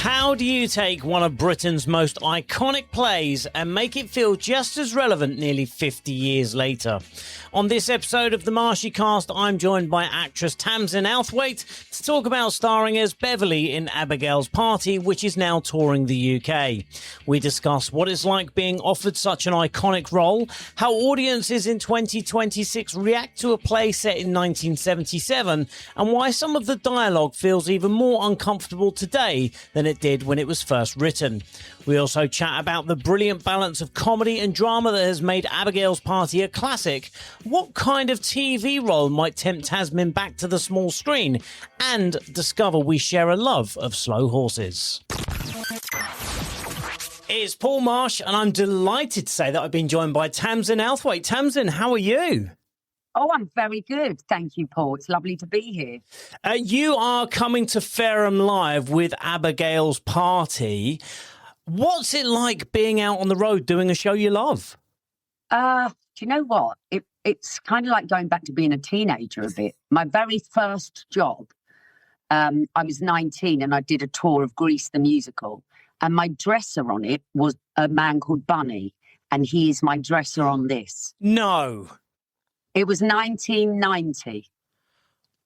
How do you take one of Britain's most iconic plays and make it feel just as relevant nearly 50 years later? On this episode of the MarshyCast, I'm joined by actress Tamzin Outhwaite to talk about starring as Beverly in Abigail's Party, which is now touring the UK. We discuss what it's like being offered such an iconic role, how audiences in 2026 react to a play set in 1977, and why some of the dialogue feels even more uncomfortable today than it did when it was first written. We also chat about the brilliant balance of comedy and drama that has made Abigail's Party a classic. What kind of TV role might tempt Tamzin back to the small screen? And discover we share a love of slow horses. It's Paul Marsh, and I'm delighted to say that I've been joined by Tamzin Outhwaite. Tamzin, how are you? Oh, I'm very good. Thank you, Paul. It's lovely to be here. You are coming to Fareham Live with Abigail's Party. What's it like being out on the road doing a show you love? Do you know what? It's kind of like going back to being a teenager a bit. My very first job, I was 19 and I did a tour of Grease the musical. And my dresser on it was a man called Bunny. And he is my dresser on this. No. It was 1990.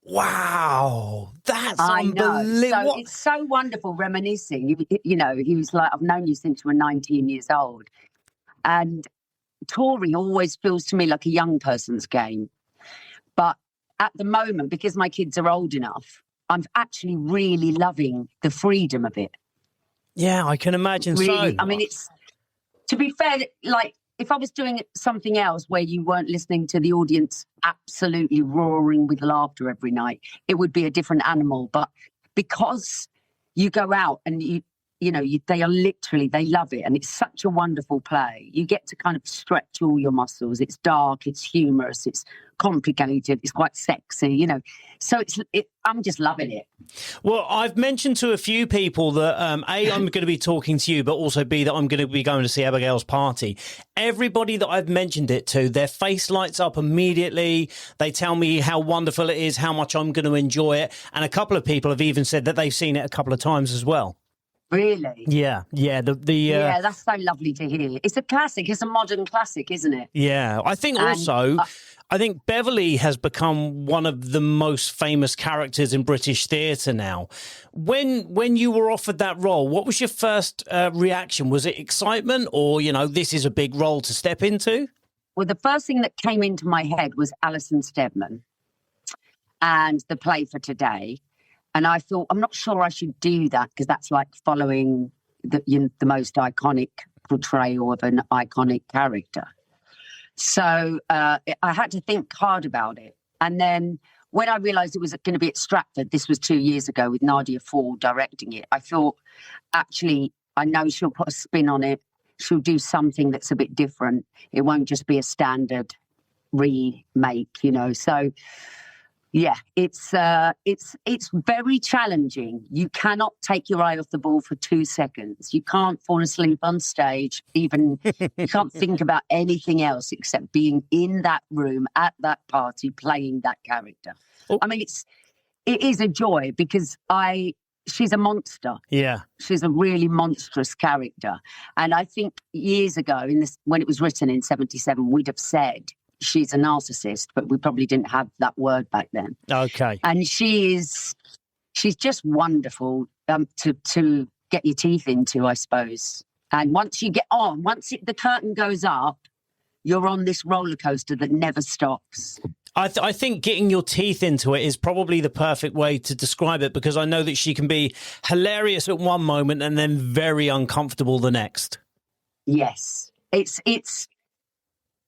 Wow, that's unbelievable. So it's so wonderful reminiscing. You know, he was like, I've known you since you were 19 years old. And touring always feels to me like a young person's game. But at the moment, because my kids are old enough, I'm actually really loving the freedom of it. Yeah, I can imagine really, so. I mean, it's, to be fair, like, if I was doing something else where you weren't listening to the audience absolutely roaring with laughter every night, it would be a different animal. But because you go out and they are literally, they love it. And it's such a wonderful play. You get to kind of stretch all your muscles. It's dark, it's humorous, it's complicated, it's quite sexy, So I'm just loving it. Well, I've mentioned to a few people that, A, I'm going to be talking to you, but also B, that I'm going to be going to see Abigail's Party. Everybody that I've mentioned it to, their face lights up immediately. They tell me how wonderful it is, how much I'm going to enjoy it. And a couple of people have even said that they've seen it a couple of times as well. Really? Yeah. Yeah, that's so lovely to hear. It's a classic. It's a modern classic, isn't it? Yeah. I think I think Beverly has become one of the most famous characters in British theatre now. When you were offered that role, what was your first reaction? Was it excitement or, this is a big role to step into? Well, the first thing that came into my head was Alison Steadman and the play for today. And I thought, I'm not sure I should do that because that's like following the most iconic portrayal of an iconic character. So I had to think hard about it. And then when I realised it was going to be at Stratford, this was 2 years ago with Nadia Fall directing it, I thought, actually, I know she'll put a spin on it. She'll do something that's a bit different. It won't just be a standard remake, So, yeah, it's very challenging. You cannot take your eye off the ball for 2 seconds. You can't fall asleep on stage. Even you can't think about anything else except being in that room at that party playing that character. Oh. I mean, it is a joy because she's a monster. Yeah, she's a really monstrous character. And I think years ago, when it was written in '77, we'd have said she's a narcissist, but we probably didn't have that word back then. Okay. And she's just wonderful to get your teeth into, I suppose. And once you get on, the curtain goes up, you're on this roller coaster that never stops. I think getting your teeth into it is probably the perfect way to describe it, because I know that she can be hilarious at one moment and then very uncomfortable the next. Yes.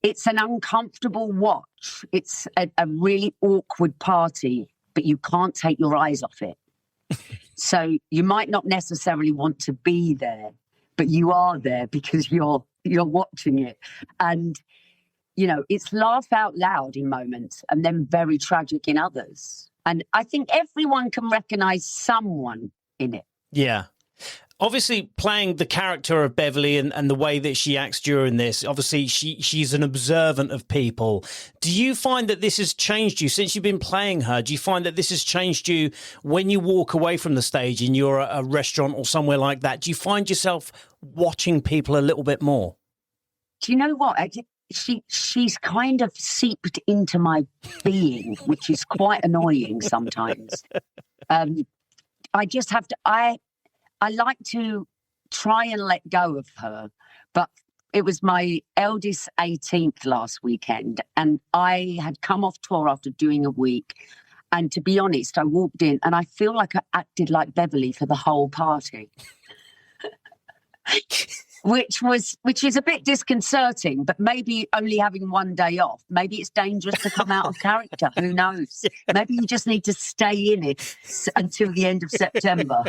It's an uncomfortable watch. It's a really awkward party, but you can't take your eyes off it. So you might not necessarily want to be there, but you are there because you're watching it. And, it's laugh out loud in moments and then very tragic in others. And I think everyone can recognise someone in it. Yeah. Obviously, playing the character of Beverly and the way that she acts during this, obviously she's an observant of people. Do you find that this has changed you since you've been playing her? Do you find that this has changed you when you walk away from the stage and you're at a restaurant or somewhere like that? Do you find yourself watching people a little bit more? Do you know what? She's kind of seeped into my being, which is quite annoying sometimes. I just have to. I like to try and let go of her, but it was my eldest 18th last weekend, and I had come off tour after doing a week. And to be honest, I walked in and I feel like I acted like Beverly for the whole party. Which is a bit disconcerting, but maybe only having one day off. Maybe it's dangerous to come out of character. Who knows? Maybe you just need to stay in it until the end of September,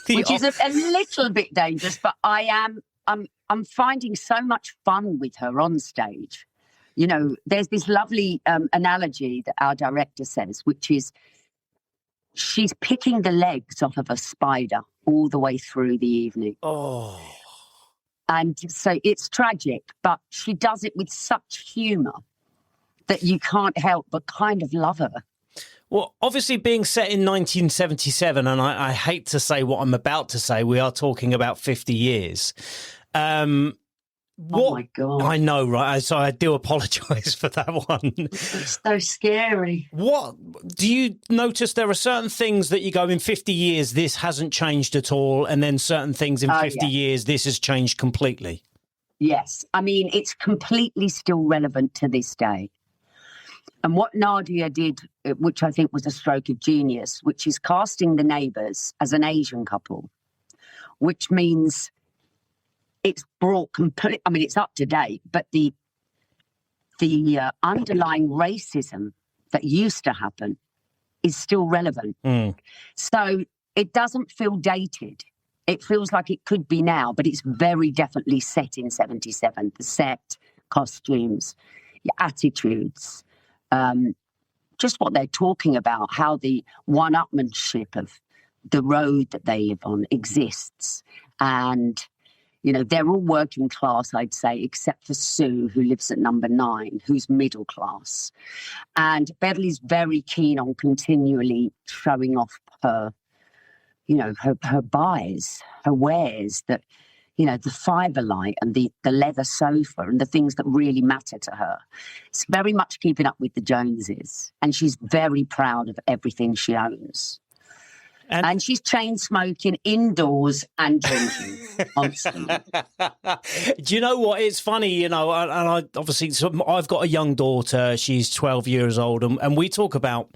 which is a little bit dangerous. But I'm finding so much fun with her on stage. You know, there's this lovely analogy that our director says, which is she's picking the legs off of a spider all the way through the evening. Oh. And so it's tragic, but she does it with such humour that you can't help but kind of love her. Well, obviously being set in 1977, and I hate to say what I'm about to say, we are talking about 50 years. Oh, my God. I know, right? So I do apologise for that one. It's so scary. What do you notice? There are certain things that you go, in 50 years, this hasn't changed at all. And then certain things in 50 years, this has changed completely. Yes. I mean, it's completely still relevant to this day. And what Nadia did, which I think was a stroke of genius, which is casting the neighbours as an Asian couple, which means it's brought complete. I mean, it's up to date, but the underlying racism that used to happen is still relevant. So it doesn't feel dated. It feels like it could be now, but it's very definitely set in 77. The set, costumes, your attitudes, just what they're talking about, how the one-upmanship of the road that they live on exists. And you know, they're all working class, I'd say, except for Sue, who lives at number 9, who's middle class. And Beverly's very keen on continually showing off her, you know, her buys, her wares, that, you know, the fibre light and the leather sofa and the things that really matter to her. It's very much keeping up with the Joneses. And she's very proud of everything she owns. And she's chain smoking indoors and drinking constantly. Do you know what? It's funny, you know, and I obviously, so I've got a young daughter. She's 12 years old, and we talk about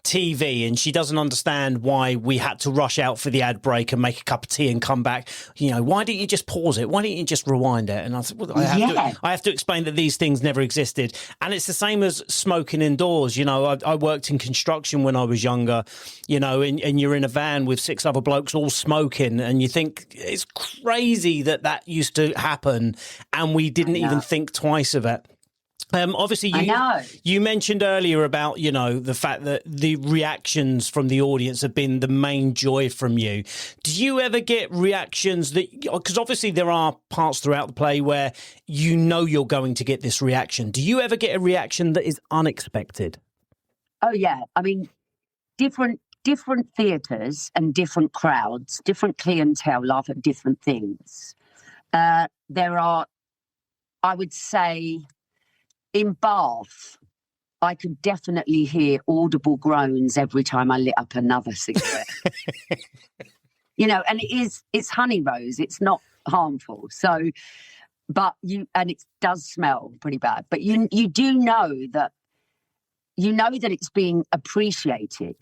TV, and she doesn't understand why we had to rush out for the ad break and make a cup of tea and come back. You know, why didn't you just pause it? Why didn't you just rewind it? And I said, well, I have to explain that these things never existed. And it's the same as smoking indoors. You know, I worked in construction when I was younger, you know, and you're in a van with 6 other blokes all smoking, and you think it's crazy that used to happen, and we didn't even think twice of it. Obviously, you mentioned earlier about, you know, the fact that the reactions from the audience have been the main joy from you. Do you ever get reactions that, because obviously there are parts throughout the play where you know you're going to get this reaction. Do you ever get a reaction that is unexpected? Oh, yeah. I mean, different theatres and different crowds, different clientele laugh at different things. There are, I would say, in Bath, I could definitely hear audible groans every time I lit up another cigarette. You know, and it's honey rose. It's not harmful. So, but it does smell pretty bad. But you do know that, it's being appreciated,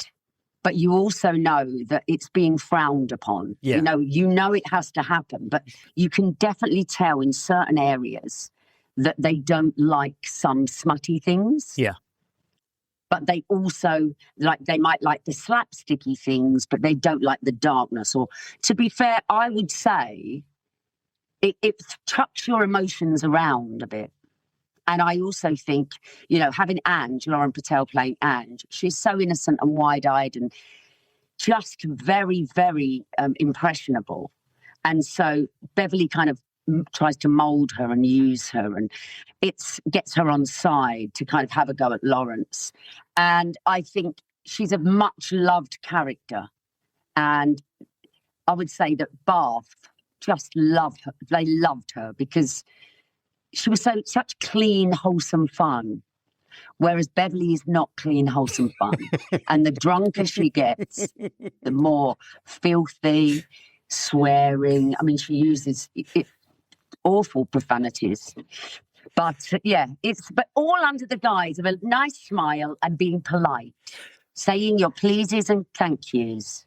but you also know that it's being frowned upon. Yeah. You know it has to happen, but you can definitely tell in certain areas that they don't like some smutty things. Yeah. But they also, they might like the slapsticky things, but they don't like the darkness. Or, to be fair, I would say it chucks your emotions around a bit. And I also think, having Ange, Lauren Patel playing Ange, she's so innocent and wide-eyed, and just very, very impressionable. And so Beverly kind of tries to mould her and use her, and gets her on side to kind of have a go at Lawrence. And I think she's a much loved character. And I would say that Bath just loved her. They loved her because she was such clean, wholesome fun. Whereas Beverly is not clean, wholesome fun. And the drunker she gets, the more filthy, swearing. I mean, she uses awful profanities. But but all under the guise of a nice smile and being polite, saying your pleases and thank yous.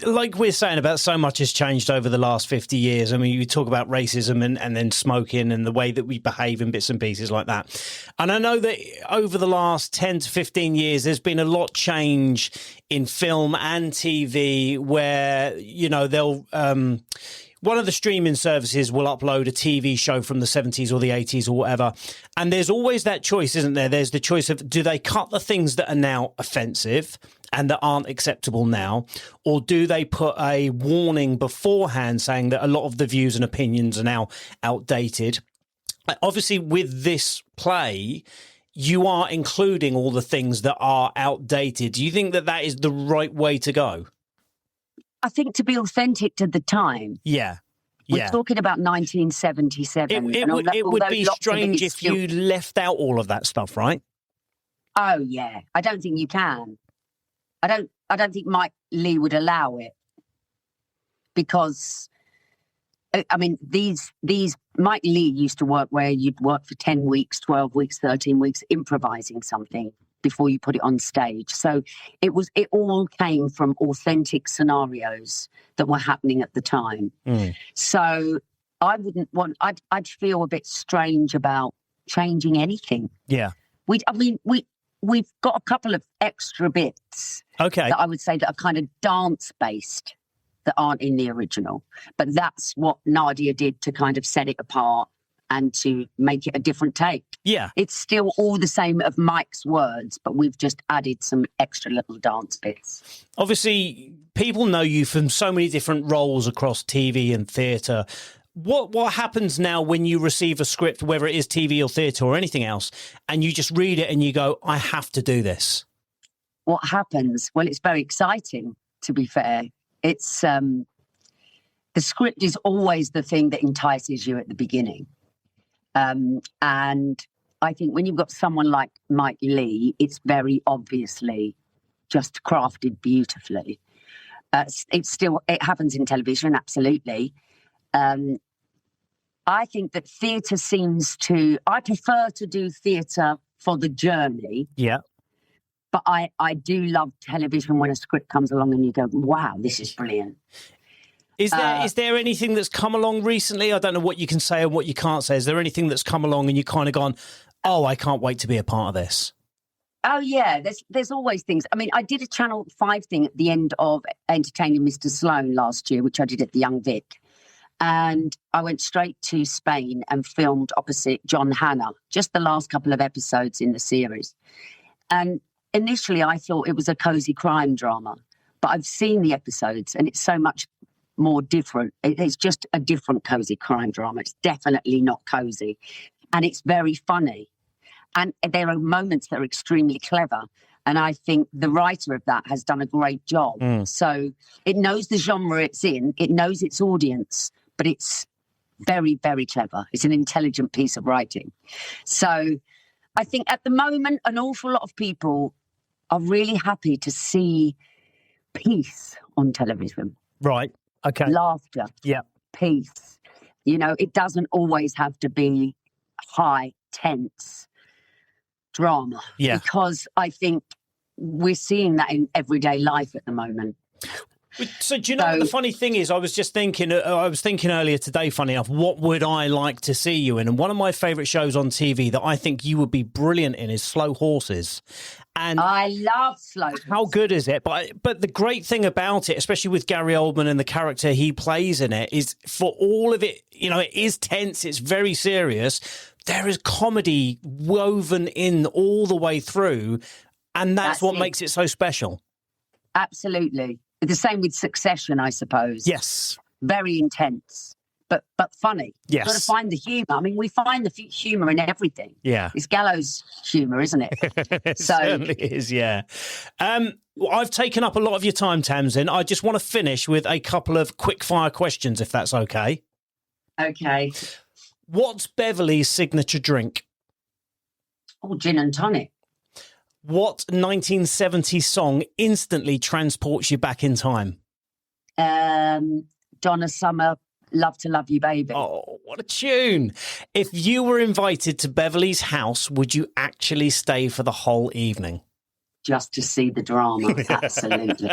Like we're saying about so much has changed over the last 50 years. I mean, you talk about racism and then smoking and the way that we behave in bits and pieces like that. And I know that over the last 10 to 15 years, there's been a lot change in film and TV where, you know, they'll... one of the streaming services will upload a TV show from the 70s or the 80s or whatever. And there's always that choice, isn't there? There's the choice of, do they cut the things that are now offensive and that aren't acceptable now? Or do they put a warning beforehand saying that a lot of the views and opinions are now outdated? Obviously, with this play, you are including all the things that are outdated. Do you think that that is the right way to go? I think to be authentic to the time. Yeah. We're talking about 1977. It would be strange if you left out all of that stuff, right? Oh, yeah. I don't think you can. I don't think Mike Leigh would allow it. Because, I mean, these Mike Leigh used to work where you'd work for 10 weeks, 12 weeks, 13 weeks, improvising something before you put it on stage. So it all came from authentic scenarios that were happening at the time. So I'd feel a bit strange about changing anything. Yeah. We've got a couple of extra bits that I would say that are kind of dance based that aren't in the original, but that's what Nadia did to kind of set it apart and to make it a different take. Yeah. It's still all the same of Mike's words, but we've just added some extra little dance bits. Obviously, people know you from so many different roles across TV and theatre. What happens now when you receive a script, whether it is TV or theatre or anything else, and you just read it and you go, I have to do this? What happens? Well, it's very exciting, to be fair. It's the script is always the thing that entices you at the beginning. And I think when you've got someone like Mike Leigh, it's very obviously just crafted beautifully. It happens in television, absolutely. I think that theatre I prefer to do theatre for the journey. Yeah. But I do love television when a script comes along and you go, wow, this is brilliant. Is there anything that's come along recently? I don't know what you can say and what you can't say. Is there anything that's come along and you kind of gone, oh, I can't wait to be a part of this? Oh, yeah, there's always things. I mean, I did a Channel 5 thing at the end of Entertaining Mr. Sloan last year, which I did at the Young Vic. And I went straight to Spain and filmed opposite John Hannah, just the last couple of episodes in the series. And initially I thought it was a cosy crime drama, but I've seen the episodes and it's so much more different. It's just a different cosy crime drama. It's definitely not cosy. And it's very funny. And there are moments that are extremely clever. And I think the writer of that has done a great job. So it knows the genre it's in, it knows its audience, but it's very, very clever. It's an intelligent piece of writing. So I think at the moment, an awful lot of people are really happy to see peace on television. Right. Okay. Laughter. Yeah. Peace. You know, it doesn't always have to be high, tense drama. Yeah. Because I think we're seeing that in everyday life at the moment. So do you know what the funny thing is? I was thinking earlier today, funny enough, what would I like to see you in? And one of my favourite shows on TV that I think you would be brilliant in is Slow Horses. And I love Slow Horses. How good is it? But the great thing about it, especially with Gary Oldman and the character he plays in it, is for all of it, you know, it is tense, it's very serious. There is comedy woven in all the way through. And that's what makes it so special. Absolutely. The same with Succession, I suppose. Yes. Very intense, but funny. Yes. Got to find the humour. I mean, we find the humour in everything. Yeah. It's gallows humour, isn't it? It certainly is, yeah. I've taken up a lot of your time, Tamzin. I just want to finish with a couple of quick-fire questions, if that's okay. Okay. What's Beverly's signature drink? Oh, gin and tonic. What 1970s song instantly transports you back in time? Donna Summer, Love to Love You, Baby. Oh, what a tune. If you were invited to Beverly's house, would you actually stay for the whole evening? Just to see the drama, absolutely.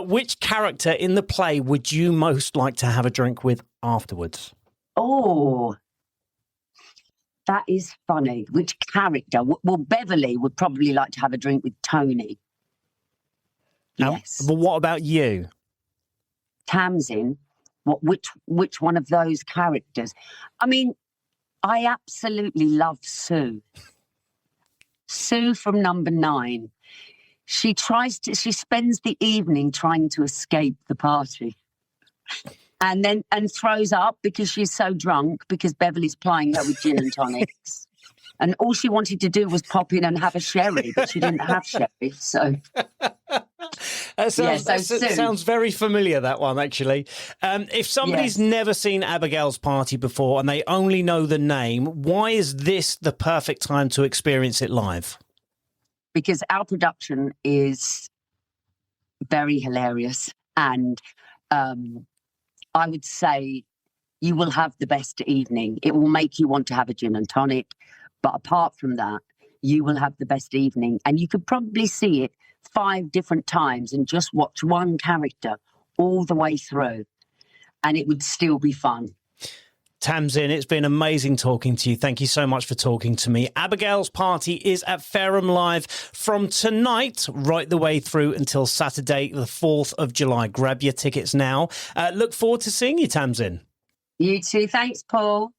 Which character in the play would you most like to have a drink with afterwards? Oh, that is funny. Which character? Well, Beverly would probably like to have a drink with Tony. Yes. But what about you? Tamzin. Which one of those characters? I mean, I absolutely love Sue. Sue from Number 9. She spends the evening trying to escape the party. And throws up because she's so drunk because Beverly's plying her with gin and tonics. And all she wanted to do was pop in and have a sherry, but she didn't have sherry. So that sounds very familiar, that one, actually. If somebody's never seen Abigail's party before and they only know the name, why is this the perfect time to experience it live? Because our production is very hilarious. And I would say you will have the best evening. It will make you want to have a gin and tonic. But apart from that, you will have the best evening. And you could probably see it 5 different times and just watch one character all the way through. And it would still be fun. Tamzin, it's been amazing talking to you. Thank you so much for talking to me. Abigail's party is at Fareham Live from tonight right the way through until Saturday, the 4th of July. Grab your tickets now. Look forward to seeing you, Tamzin. You too. Thanks, Paul.